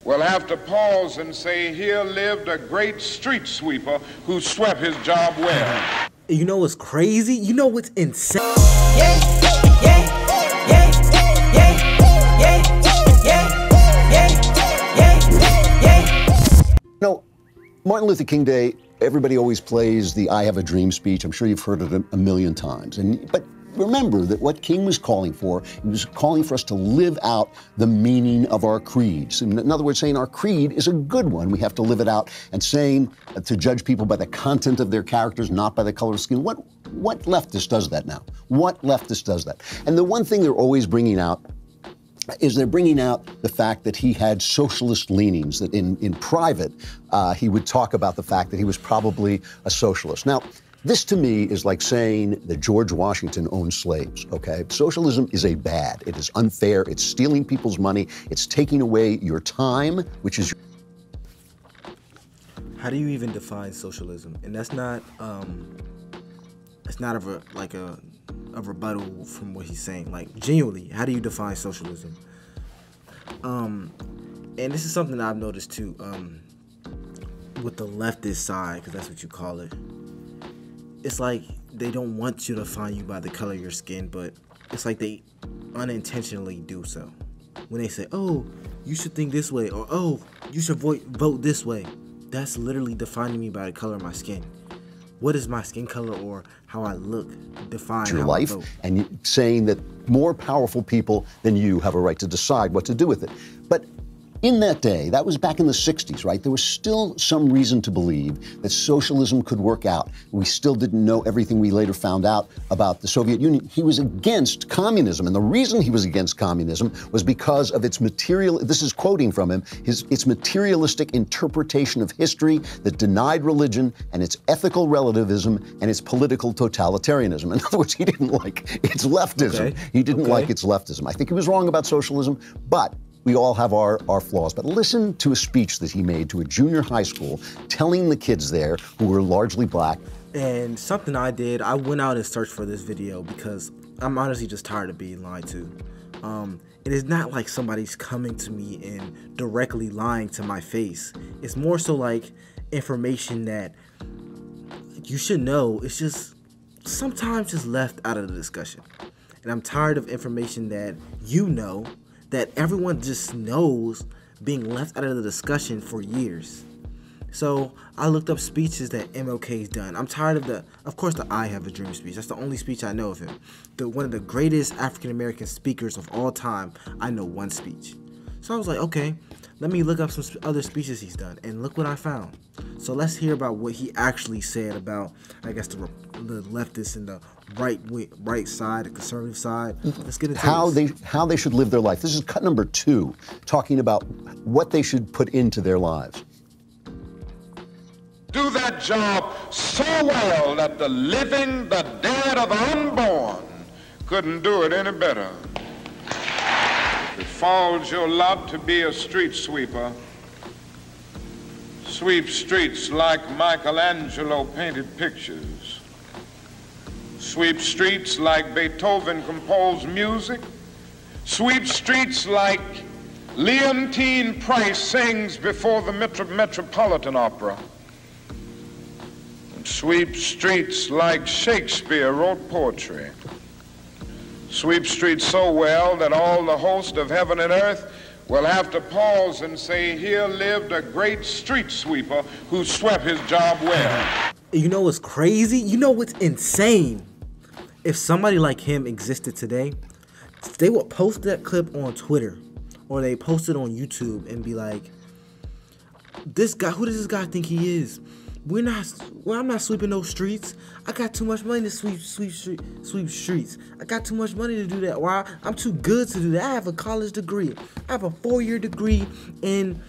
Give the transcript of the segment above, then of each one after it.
will have to pause and say, here lived a great street sweeper who swept his job well. You know what's crazy? You know what's insane? You know, Martin Luther King Day, everybody always plays the I Have a Dream speech. I'm sure you've heard it a million times. But remember that what King was calling for, he was calling for us to live out the meaning of our creeds. In other words, saying our creed is a good one. We have to live it out, and saying to judge people by the content of their characters, not by the color of skin. What leftist does that now? What leftist does that? And the one thing they're always bringing out is they're bringing out the fact that he had socialist leanings, that in private, he would talk about the fact that he was probably a socialist. Now, this to me is like saying that George Washington owned slaves, okay? Socialism is bad. It is unfair. It's stealing people's money. It's taking away your time, which is... How do you even define socialism? And that's not, it's not a rebuttal from what he's saying. Like, genuinely, how do you define socialism? And this is something that I've noticed too, with the leftist side, because that's what you call it. It's like they don't want you to define you by the color of your skin, but it's like they unintentionally do so. When they say, oh, you should think this way, or oh, you should vote this way. That's literally defining me by the color of my skin. What is my skin color or how I look define your how life, I vote? and saying that more powerful people than you have a right to decide what to do with it. But in that day, that was back in the 60s, right? There was still some reason to believe that socialism could work out. We still didn't know everything we later found out about the Soviet Union. He was against communism, and the reason he was against communism was because of its this is quoting from him, its materialistic interpretation of history that denied religion and its ethical relativism and its political totalitarianism. In other words, he didn't like its leftism. Okay. He didn't like its leftism. I think he was wrong about socialism, but we all have our flaws. But listen to a speech that he made to a junior high school, telling the kids there, who were largely black. And something I did, I went out and searched for this video because I'm honestly just tired of being lied to. It is not like somebody's coming to me and directly lying to my face. It's more so like information that you should know. It's just sometimes just left out of the discussion. And I'm tired of information that you know, that everyone just knows, being left out of the discussion for years. So I looked up speeches that MLK's done. I'm tired of of course, the I Have a Dream speech. That's the only speech I know of him. One of the greatest African-American speakers of all time, I know one speech. So I was like, okay, let me look up some other speeches he's done, and look what I found. So let's hear about what he actually said about, I guess, the leftists and the right side, the conservative side. Let's get into how they should live their life. This is cut number 2, talking about what they should put into their lives. Do that job so well that the living, the dead, or the unborn couldn't do it any better. It falls your lot to be a street sweeper. Sweep streets like Michelangelo painted pictures. Sweep streets like Beethoven composed music. Sweep streets like Leontine Price sings before the Metropolitan Opera. And sweep streets like Shakespeare wrote poetry. Sweep streets so well that all the host of heaven and earth will have to pause and say, here lived a great street sweeper who swept his job well. You know what's crazy? You know what's insane? If somebody like him existed today, they would post that clip on Twitter, or they post it on YouTube and be like, this guy, who does this guy think he is? I'm not sweeping those streets. I got too much money to sweep streets. I got too much money to do that. Why? I'm too good to do that. I have a college degree. I have a 4-year degree in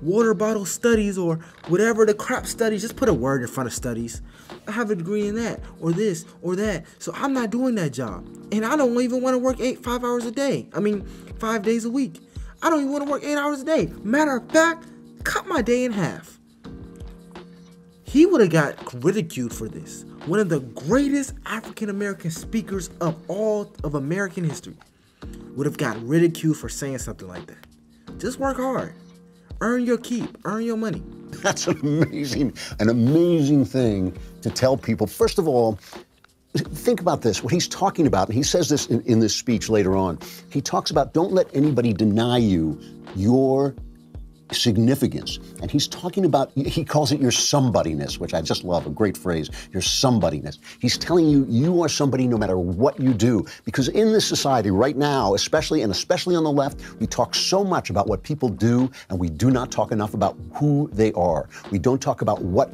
water bottle studies, or whatever the crap studies. Just put a word in front of studies. I have a degree in that, or this, or that. So I'm not doing that job. And I don't even want to work 5 hours a day. 5 days a week. I don't even want to work 8 hours a day. Matter of fact, cut my day in half. He would have got ridiculed for this. One of the greatest African-American speakers of all of American history would have got ridiculed for saying something like that. Just work hard. Earn your keep. Earn your money. That's an amazing thing to tell people. First of all, think about this, what he's talking about, and he says this in this speech later on. He talks about don't let anybody deny you your significance. And he's talking about, he calls it your somebodyness, which I just love, a great phrase, your somebodyness. He's telling you, you are somebody no matter what you do. Because in this society right now, especially on the left, we talk so much about what people do, and we do not talk enough about who they are. We don't talk about what,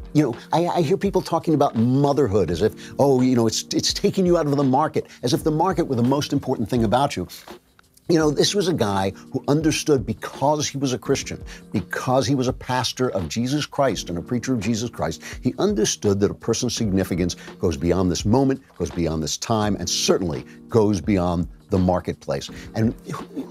I hear people talking about motherhood as if, it's taking you out of the market, as if the market were the most important thing about you. This was a guy who understood, because he was a Christian, because he was a pastor of Jesus Christ and a preacher of Jesus Christ, he understood that a person's significance goes beyond this moment, goes beyond this time, and certainly goes beyond the marketplace. And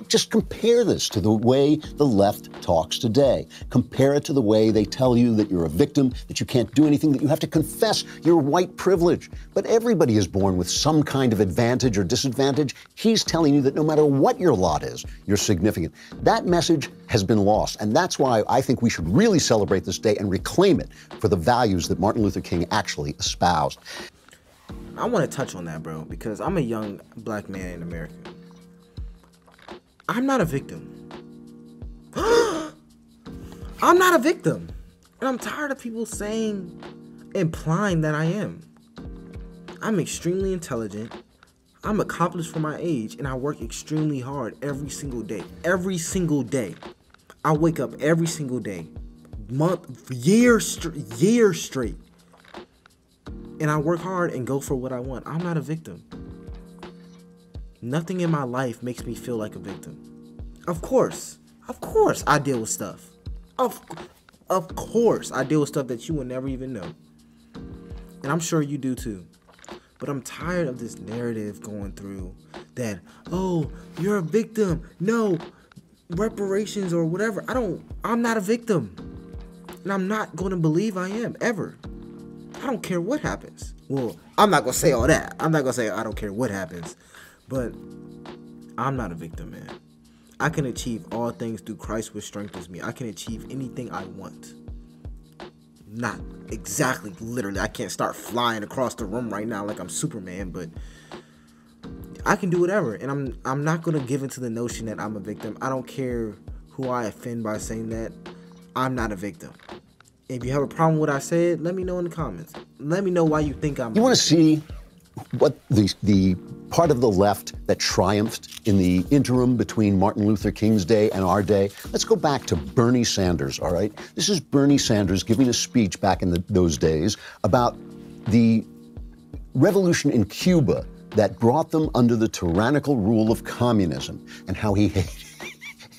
just compare this to the way the left talks today. Compare it to the way they tell you that you're a victim, that you can't do anything, that you have to confess your white privilege. But everybody is born with some kind of advantage or disadvantage. He's telling you that no matter what your lot is, you're significant. That message has been lost, and that's why I think we should really celebrate this day and reclaim it for the values that Martin Luther King actually espoused. I want to touch on that, bro, because I'm a young black man in America. I'm not a victim. I'm not a victim. And I'm tired of people implying that I am. I'm extremely intelligent. I'm accomplished for my age, and I work extremely hard every single day. Every single day. I wake up every single day, years straight. And I work hard and go for what I want. I'm not a victim. Nothing in my life makes me feel like a victim. Of course I deal with stuff. Of course I deal with stuff that you will never even know. And I'm sure you do too. But I'm tired of this narrative going through that, oh, you're a victim. No, reparations or whatever. I'm not a victim. And I'm not going to believe I am, ever. I don't care what happens. Well, I'm not going to say all that. I'm not going to say I don't care what happens. But I'm not a victim, man. I can achieve all things through Christ which strengthens me. I can achieve anything I want. Not exactly, literally. I can't start flying across the room right now like I'm Superman, but I can do whatever. And I'm not going to give into the notion that I'm a victim. I don't care who I offend by saying that. I'm not a victim. If you have a problem with what I said, let me know in the comments. Let me know why you think I'm. You want to see what the part of the left that triumphed in the interim between Martin Luther King's day and our day? Let's go back to Bernie Sanders, all right? This is Bernie Sanders giving a speech back in those days about the revolution in Cuba that brought them under the tyrannical rule of communism, and how he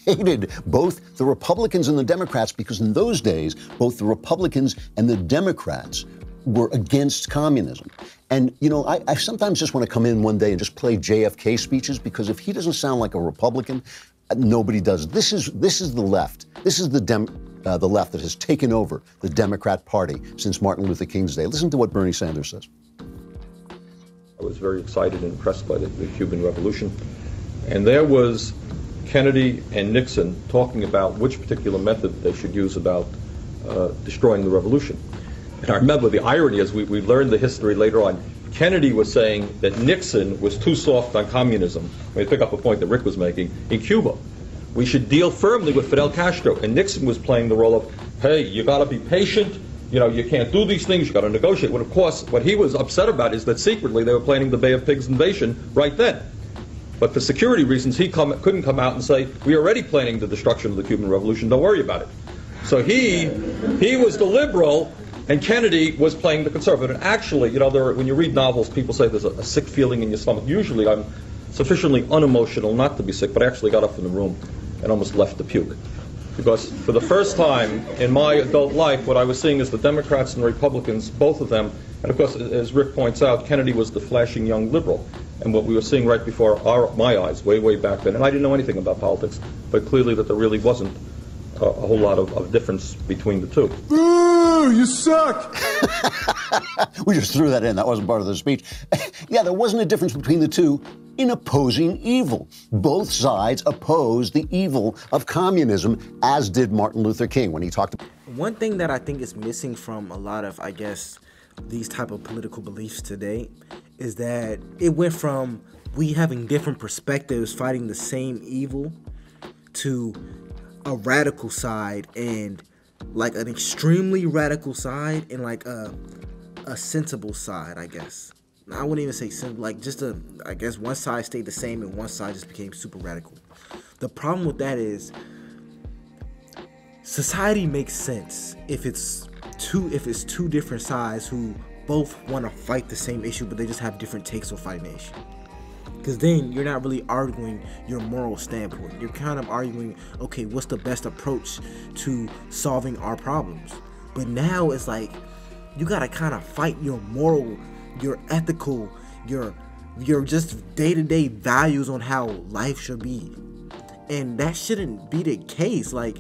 hated both the Republicans and the Democrats, because in those days, both the Republicans and the Democrats were against communism. And, I sometimes just want to come in one day and just play JFK speeches, because if he doesn't sound like a Republican, nobody does. This is the left. This is the left that has taken over the Democrat Party since Martin Luther King's day. Listen to what Bernie Sanders says. I was very excited and impressed by the Cuban Revolution. And there was Kennedy and Nixon talking about which particular method they should use about destroying the revolution. And I remember the irony, as we learned the history later on, Kennedy was saying that Nixon was too soft on communism. Let me pick up a point that Rick was making. In Cuba, we should deal firmly with Fidel Castro. And Nixon was playing the role of, hey, you got to be patient. You can't do these things. You got to negotiate. Well, of course, what he was upset about is that secretly they were planning the Bay of Pigs invasion right then. But for security reasons, he couldn't come out and say, we're already planning the destruction of the Cuban Revolution. Don't worry about it. So he was the liberal, and Kennedy was playing the conservative. And actually, when you read novels, people say there's a sick feeling in your stomach. Usually I'm sufficiently unemotional not to be sick, but I actually got up in the room and almost left to puke. Because for the first time in my adult life, what I was seeing is the Democrats and the Republicans, both of them, and of course, as Rick points out, Kennedy was the flashing young liberal. And what we were seeing right before my eyes, way back then, and I didn't know anything about politics, but clearly that there really wasn't a whole lot of difference between the two. boo, you suck. We just threw that in. That wasn't part of the speech. Yeah, there wasn't a difference between the two in opposing evil. Both sides opposed the evil of communism, as did Martin Luther King when he talked about. One thing that I think is missing from a lot of, I guess, these type of political beliefs today is that it went from we having different perspectives fighting the same evil to a radical side and like an extremely radical side and like a sensible side, I guess. I wouldn't even say simple, like just I guess one side stayed the same and one side just became super radical. The problem with that is society makes sense if it's two different sides who both want to fight the same issue, but they just have different takes on fighting the issue. Because then you're not really arguing your moral standpoint. You're kind of arguing, okay, what's the best approach to solving our problems? But now it's like you gotta kind of fight your moral, your ethical, your just day-to-day values on how life should be. And that shouldn't be the case. Like,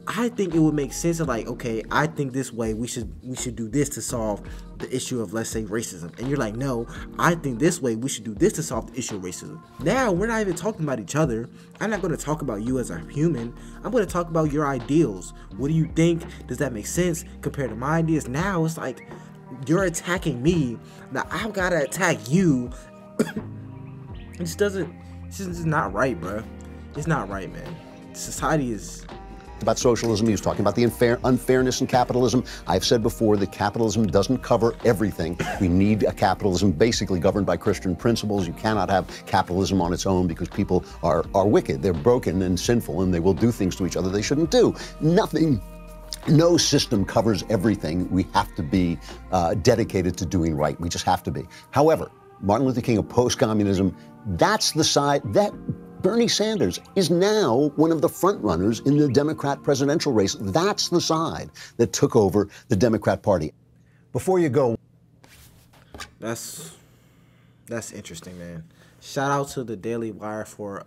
I think it would make sense of like, okay, I think this way we should do this to solve the issue of, let's say, racism. And you're like, no, I think this way we should do this to solve the issue of racism. Now we're not even talking about each other. I'm not going to talk about you as a human. I'm going to talk about your ideals. What do you think? Does that make sense compared to my ideas? Now it's like you're attacking me. Now I've got to attack you. It's just not right, bro. It's not right, man. Society is... About socialism, he was talking about the unfairness in capitalism. I've said before that capitalism doesn't cover everything. We need a capitalism basically governed by Christian principles. You cannot have capitalism on its own because people are wicked. They're broken and sinful, and they will do things to each other they shouldn't do. No system covers everything. We have to be dedicated to doing right. We just have to be. However, Martin Luther King opposed communism. That's the side that Bernie Sanders is now one of the front runners in the Democrat presidential race. That's the side that took over the Democrat Party. Before you go. That's interesting, man. Shout out to the Daily Wire for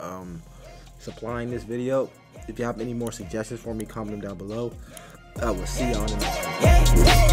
supplying this video. If you have any more suggestions for me, comment them down below. I will see y'all in the next one.